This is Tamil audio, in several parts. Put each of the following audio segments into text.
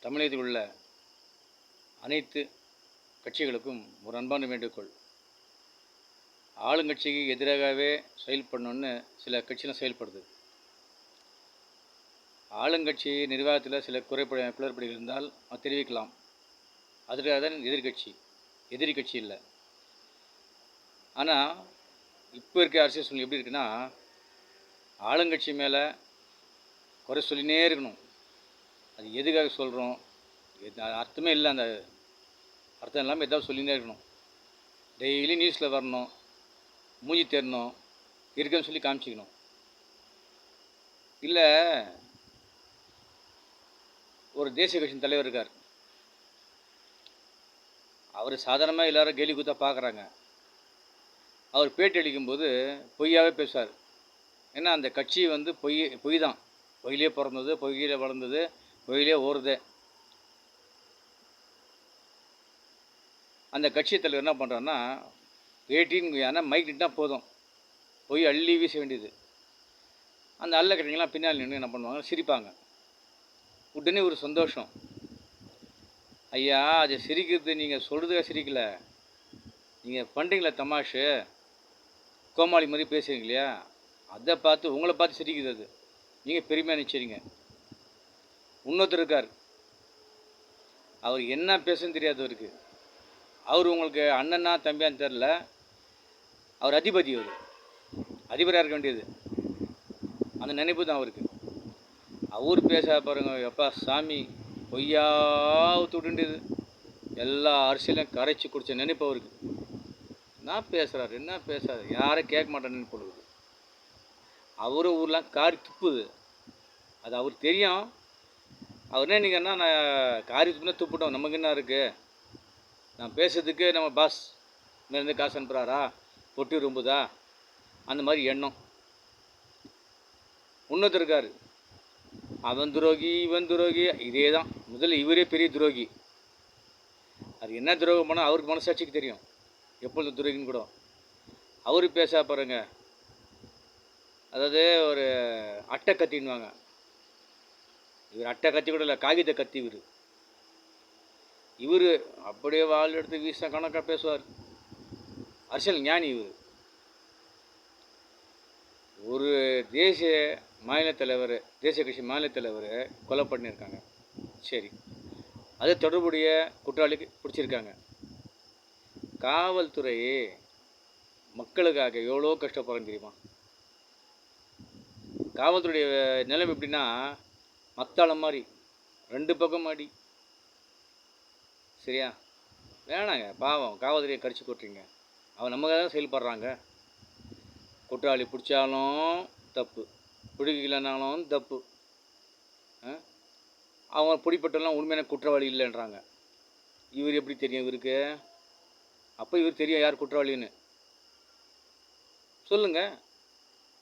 தமிழகத்தில் உள்ள அனைத்து கட்சிகளுக்கும் ஒரு அன்பான வேண்டுகோள். ஆளுங்கட்சிக்கு எதிராகவே செயல்படணும்னு சில கட்சிலாம் செயல்படுது. ஆளுங்கட்சி நிர்வாகத்தில் சில குளறுபடிகள் இருந்தால் அது தெரிவிக்கலாம். அதுக்காக தான் எதிரி கட்சி இல்லை. ஆனால் இப்போ இருக்க அரசியல் சூழ்நிலை எப்படி இருக்குன்னா, ஆளுங்கட்சி மேலே குறை சொல்லினே இருக்கணும். அது எதுக்காக சொல்கிறோம், அர்த்தமே இல்லை. அந்த அர்த்தம் இல்லாமல் ஏதாவது சொல்லினே இருக்கணும். டெய்லி நியூஸில் வரணும், மூஞ்சி தேரணும், இருக்குன்னு சொல்லி காமிச்சிக்கணும். இல்லை, ஒரு தேசிய கட்சியின் தலைவர் இருக்கார். அவர் சாதாரணமாக எல்லோரும் கேலி கூத்தா பார்க்குறாங்க. அவர் பேட்டி அளிக்கும்போது பொய்யாகவே பேசுவார். ஏன்னா அந்த கட்சி வந்து பொய் தான். பொய்யிலே பிறந்தது, பொய்யிலே வளர்ந்தது, பொய்யிலே ஓடுது. அந்த கட்சி தலைவர் என்ன பண்ணுறாருன்னா, பேட்டின்னு ஆனால் மைக் நிட்டால் போதும், பொய் அள்ளி வீச வேண்டியது. அந்த அல்ல கட்டிங்கெல்லாம் பின்னால் நின்று என்ன பண்ணுவாங்க, சிரிப்பாங்க. உடனே ஒரு சந்தோஷம். ஐயா, அது சிரிக்கிறது நீங்கள் சொல்கிறதுக்காக சிரிக்கல, நீங்கள் பண்ணுறீங்களா தமாஷு, கோமாளி மாதிரி பேசுகிறீங்க இல்லையா, அதை பார்த்து உங்களை பார்த்து சிரிக்குது. அது நீங்கள் பெருமையாக நினச்சிரிங்க. இன்னொருத்தர் இருக்கார், அவர் என்ன பேசுன்னு தெரியாதவருக்கு. அவர் உங்களுக்கு அண்ணனா தம்பியான்னு தெரில, அவர் அதிபதி. அதிபராக இருக்க வேண்டியது அந்த நினைப்பு தான் அவருக்கு. அவர் பேச பாருங்க, எப்பா சாமி, பொய்யா ஊற்று விட்டுண்டியது. எல்லா அரசியலையும் கரைச்சி குடித்த நினைப்பு அவருக்கு. என்ன பேசுகிறாரு, என்ன பேசுகிறாரு, யாரும் கேட்க மாட்டேன்னு நினைப்பு இருக்குது. அவரும் ஊர்லாம் காரி துப்புது. அது அவர் தெரியும். அவர் என்ன நீங்கன்னா, நான் காரி துப்புனா துப்பிட்டோம், நமக்கு என்ன இருக்குது, நான் பேசுறதுக்கு நம்ம பாஸ் மேலேருந்து காசு அனுப்புகிறாரா, பொட்டி ரொம்புதா, அந்த மாதிரி எண்ணம். இன்னொருத்தர் இருக்கார், அவன் துரோகி இவன் துரோகி, இதே தான். முதல்ல இவரே பெரிய துரோகி. அது என்ன துரோகம் பண்ணால் அவருக்கு மனசாட்சிக்கு தெரியும், எப்பொழுது துரோகின்னு கூட. அவரு பேச பாருங்க, அதாவது ஒரு அட்டை கத்தின்னுவாங்க. இவர் அட்டை கத்தி கூட இல்லை, காகித கத்தி. இவர் அப்படியே வாழ் எடுத்து வீச கணக்காக பேசுவார். அரசியல் ஞானி இவர். ஒரு தேசிய கட்சி மாநில தலைவர் கொலை பண்ணியிருக்காங்க. சரி, அது தொடர்புடைய குற்றவாளிக்கு பிடிச்சிருக்காங்க. காவல்துறை மக்களுக்காக எவ்வளோ கஷ்டப்படுறேன்னு தெரியுமா? காவல்துறைய நிலைமை எப்படின்னா, மத்தாளம் மாதிரி 2 பக்கம் அடி. சரியா? வேணாங்க, பாவம் காவல்துறையை கடிச்சு கொட்டுறீங்க. அவன் நமக்காக தான் செயல்படுறாங்க. குற்றவாளி பிடிச்சாலும் தப்பு, பிடிக்கலனாலும் தப்பு. அவங்க பிடிப்பட்டெல்லாம் உண்மையான குற்றவாளி இல்லைன்றாங்க. இவர் எப்படி தெரியும் இவருக்கு? அப்போ இவர் தெரியும் யார் குற்றவாளின்னு. சொல்லுங்கள்,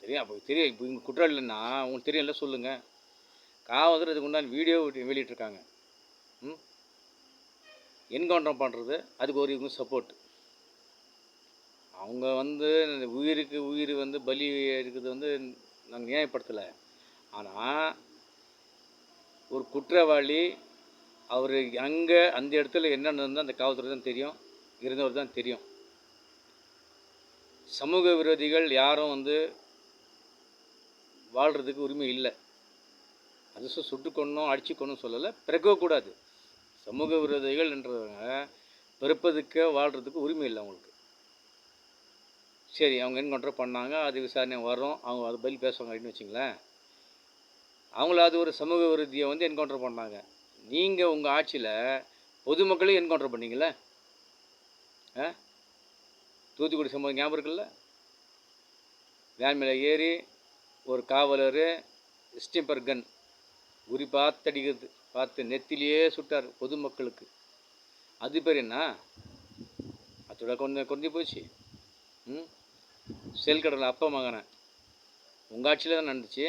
தெரியும். அப்போ தெரியும், இப்போ இவங்க குற்றவாளி இல்லைன்னா உங்களுக்கு தெரியல, சொல்லுங்கள். காவல்துறை இதுக்கு உண்டான வீடியோ வெளியிட்ருக்காங்க. என்கவுண்டர் பண்ணுறது அதுக்கு ஒரு இவங்க சப்போர்ட். அவங்க வந்து உயிருக்கு உயிர் வந்து பலி எடுக்கிறது வந்து நாங்கள் நியாயப்படுத்தலை. ஆனால் ஒரு குற்றவாளி அவர் அங்கே அந்த இடத்துல என்ன நடந்தால் அந்த காவல்துறை தான் தெரியும், இருந்தவர் தான் தெரியும். சமூக விரோதிகள் யாரும் வந்து வாழ்கிறதுக்கு உரிமை இல்லை. அது சுட்டுக்கொண்டோம் அடிச்சுக்கொண்டும் சொல்லலை, பிறக்கக்கூடாது. சமூக விரோதிகள் என்றவங்க பிறப்பதுக்கு வாழ்கிறதுக்கு உரிமை இல்லை அவங்களுக்கு. சரி, அவங்க என்கவுண்டர் பண்ணாங்க, அது விசாரணை வரும், அவங்க அது பதில் பேசுவாங்க அப்படின்னு வச்சிங்களேன். அவங்கள அது ஒரு சமூக விரோதியை வந்து என்கவுண்டர் பண்ணாங்க. நீங்கள் உங்கள் ஆட்சியில் பொதுமக்களையும் என்கவுண்டர் பண்ணீங்களே. தூத்துக்குடி சம்பவம் ஞாபகம் இருக்குல்ல? வேன் மேலே ஏறி ஒரு காவலர் ஸ்டிம்பர் கன் குறி பார்த்து அடிக்கிறது, பார்த்து நெத்திலேயே சுட்டார் பொதுமக்களுக்கு. அது பேர் என்ன? அதோட கொஞ்சம் போச்சு. செல்கடலில் அப்பா மகனை உங்கள் ஆட்சியில் தான் நடந்துச்சு.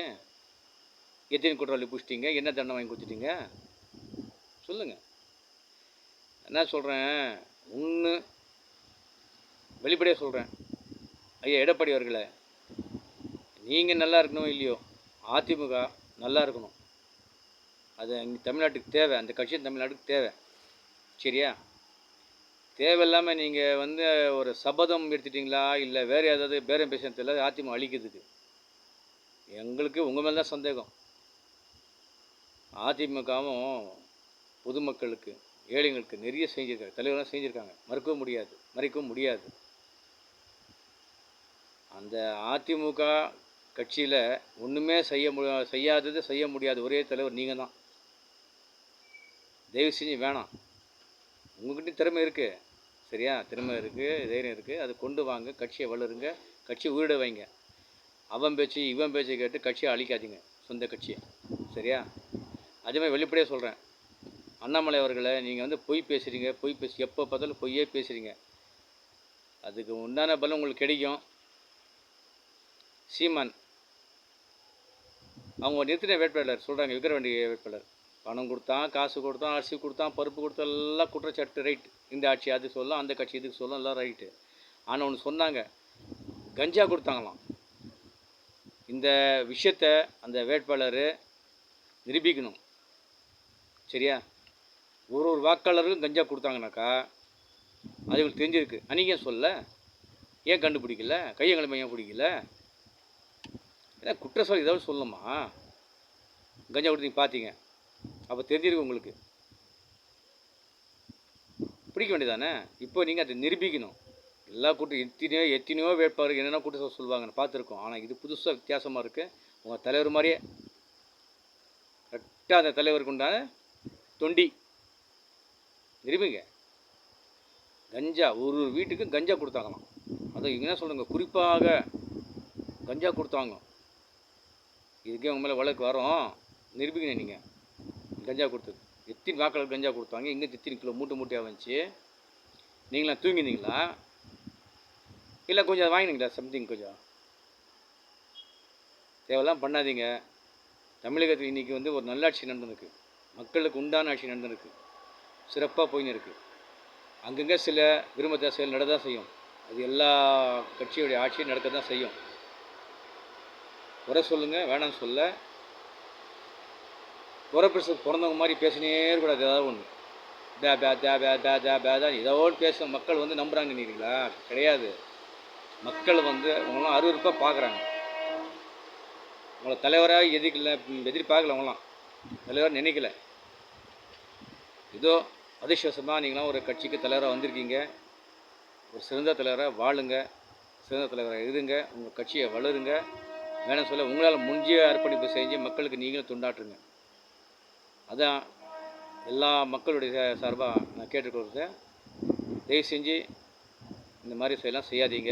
எத்தனை குற்றவாளி பிடிச்சிட்டிங்க, என்ன தண்டனை வாங்கி கொடுத்துட்டீங்க, சொல்லுங்கள். என்ன சொல்கிறேன், ஒன்று வெளிப்படையாக சொல்கிறேன், ஐயா எடப்பாடி அவர்களே, நீங்கள் நல்லா இருக்கணும் இல்லையோ, அதிமுக நல்லா இருக்கணும். அது இங்கே தமிழ்நாட்டுக்கு தேவை, அந்த கட்சி தமிழ்நாட்டுக்கு தேவை. சரியா? தேவையில்லாமல் நீங்கள் வந்து ஒரு சபதம் எடுத்துட்டிங்களா, இல்லை வேறு ஏதாவது பேரம் பேசுறது தெரியல அதிமுக அழிக்கிறதுக்கு. எங்களுக்கு உங்கள் மேலே தான் சந்தேகம். அதிமுகவும் பொதுமக்களுக்கு, ஏழைங்களுக்கு நிறைய செஞ்சுருக்காங்க, தலைவரெலாம் செஞ்சுருக்காங்க, மறைக்கவும் முடியாது. அந்த அதிமுக கட்சியில் ஒன்றுமே செய்ய முடியாத ஒரே தலைவர் நீங்கள் தான். தயவு செஞ்சு வேணாம். உங்கள்கிட்ட திறமை இருக்குது, சரியா? திறமை இருக்குது, தைரியம் இருக்குது, அதை கொண்டு வாங்க, கட்சியை வளருங்க, கட்சியை உயிரிட வைங்க. அவன் பேச்சு இவன் பேச்சு கேட்டு கட்சியை அழிக்காதீங்க, சொந்த கட்சியை, சரியா? அதேமாதிரி வெளிப்படையாக சொல்கிறேன், அண்ணாமலை அவர்களை நீங்கள் வந்து பொய் பேசுகிறீங்க, எப்போ பார்த்தாலும் பொய்யே பேசுகிறீங்க. அதுக்கு உண்டான பலம் உங்களுக்கு கிடைக்கும். சீமான் அவங்க நிறுத்தின வேட்பாளர் சொல்கிறாங்க, விற்கிற வேண்டிய வேட்பாளர் பணம் கொடுத்தான், காசு கொடுத்தான், அரிசி கொடுத்தான், பருப்பு கொடுத்தான், எல்லாம் குற்றச்சாட்டு. ரைட், இந்த ஆட்சி அது சொல்லலாம், அந்த கட்சி இதுக்கு சொல்லலாம், எல்லாம் ரைட்டு. ஆனால் ஒன்று சொன்னாங்க, கஞ்சா கொடுத்தாங்களாம். இந்த விஷயத்தை அந்த வேட்பாளர் நிரூபிக்கணும், சரியா? ஒரு வாக்காளருக்கும் கஞ்சா கொடுத்தாங்கனாக்கா அது உங்களுக்கு தெரிஞ்சிருக்கு. அன்றைக்கே சொல்ல, ஏன் கண்டுபிடிக்கல? கையங்களை ஏன் பிடிக்கல? ஏன்னா குற்றச்சாட்டு ஏதாவது சொல்லணுமா? கஞ்சா கொடுத்தீங்க பார்த்தீங்க, அப்போ தெரிஞ்சிருக்கு உங்களுக்கு, பிடிக்க வேண்டியதானே? இப்போ நீங்கள் அதை நிரூபிக்கணும். எல்லா எத்தனையோ வேட்பாளர் என்னென்ன கூட்டம் சொல்லுவாங்கன்னு பார்த்துருக்கோம். ஆனால் இது புதுசாக வித்தியாசமாக இருக்குது. உங்கள் தலைவர் மாதிரியே கரெக்டாக அந்த தலைவருக்கு உண்டான தொண்டி நிரூபிங்க. கஞ்சா ஒரு வீட்டுக்கு கஞ்சா கொடுத்தாங்களாம். அதை என்ன சொல்லுங்க, குறிப்பாக கஞ்சா கொடுத்தாங்க. இதுக்கே உங்க மேலே வழக்கு வரும், நிரூபிக்கணும் நீங்கள். கஞ்சா கொடுத்தது எத்தனை வாக்காளர் கஞ்சா கொடுத்தாங்க, இங்கே எத்தனை கிலோ மூட்டையாக வந்துச்சு? நீங்களாம் தூங்கினீங்களா, இல்லை கொஞ்சம் வாங்கினீங்களா? சம்திங் கொஞ்சம் தேவையெல்லாம் பண்ணாதீங்க. தமிழகத்தில் இன்றைக்கி வந்து ஒரு நல்லாட்சி நடந்துருக்கு, மக்களுக்கு உண்டான ஆட்சி நடந்துருக்கு, சிறப்பாக போயின்னு இருக்குது. அங்கங்கே சில விரும்பத்தா செயல் நடதான் செய்யும், அது எல்லா கட்சியுடைய ஆட்சியும் நடக்க தான் செய்யும். குறை சொல்லுங்கள், வேணாம்னு சொல்ல. குறை பேச பிறந்தவங்க மாதிரி பேசினே இருக்கக்கூடாது. ஏதாவது ஒன்று தான் ஏதோ ஒன்று பேச மக்கள் வந்து நம்புகிறாங்க நினைக்கிறீங்களா? கிடையாது. மக்கள் வந்து அவங்களாம் அருவருப்பாக பார்க்குறாங்க. உங்களை தலைவராக எதிர்பார்க்கல, அவங்களாம் தலைவராக நினைக்கல. ஏதோ அதிர்ஷ்டவசமாக நீங்களாம் ஒரு கட்சிக்கு தலைவராக வந்திருக்கீங்க. ஒரு சிறந்த தலைவராக வாழுங்க, சிறந்த தலைவராக இருங்க, உங்கள் கட்சியை வளருங்க. வேணும் சொல்ல, உங்களால் முடிஞ்ச அர்ப்பணிப்பு செஞ்சு மக்களுக்கு நீங்களும் தொண்டாற்றுங்க. அதான் எல்லா மக்களுடைய சார்பாக நான் கேட்டுக்கொள்கிறேன். தயவு செஞ்சு இந்த மாதிரி செய்யலாம் செய்யாதீங்க.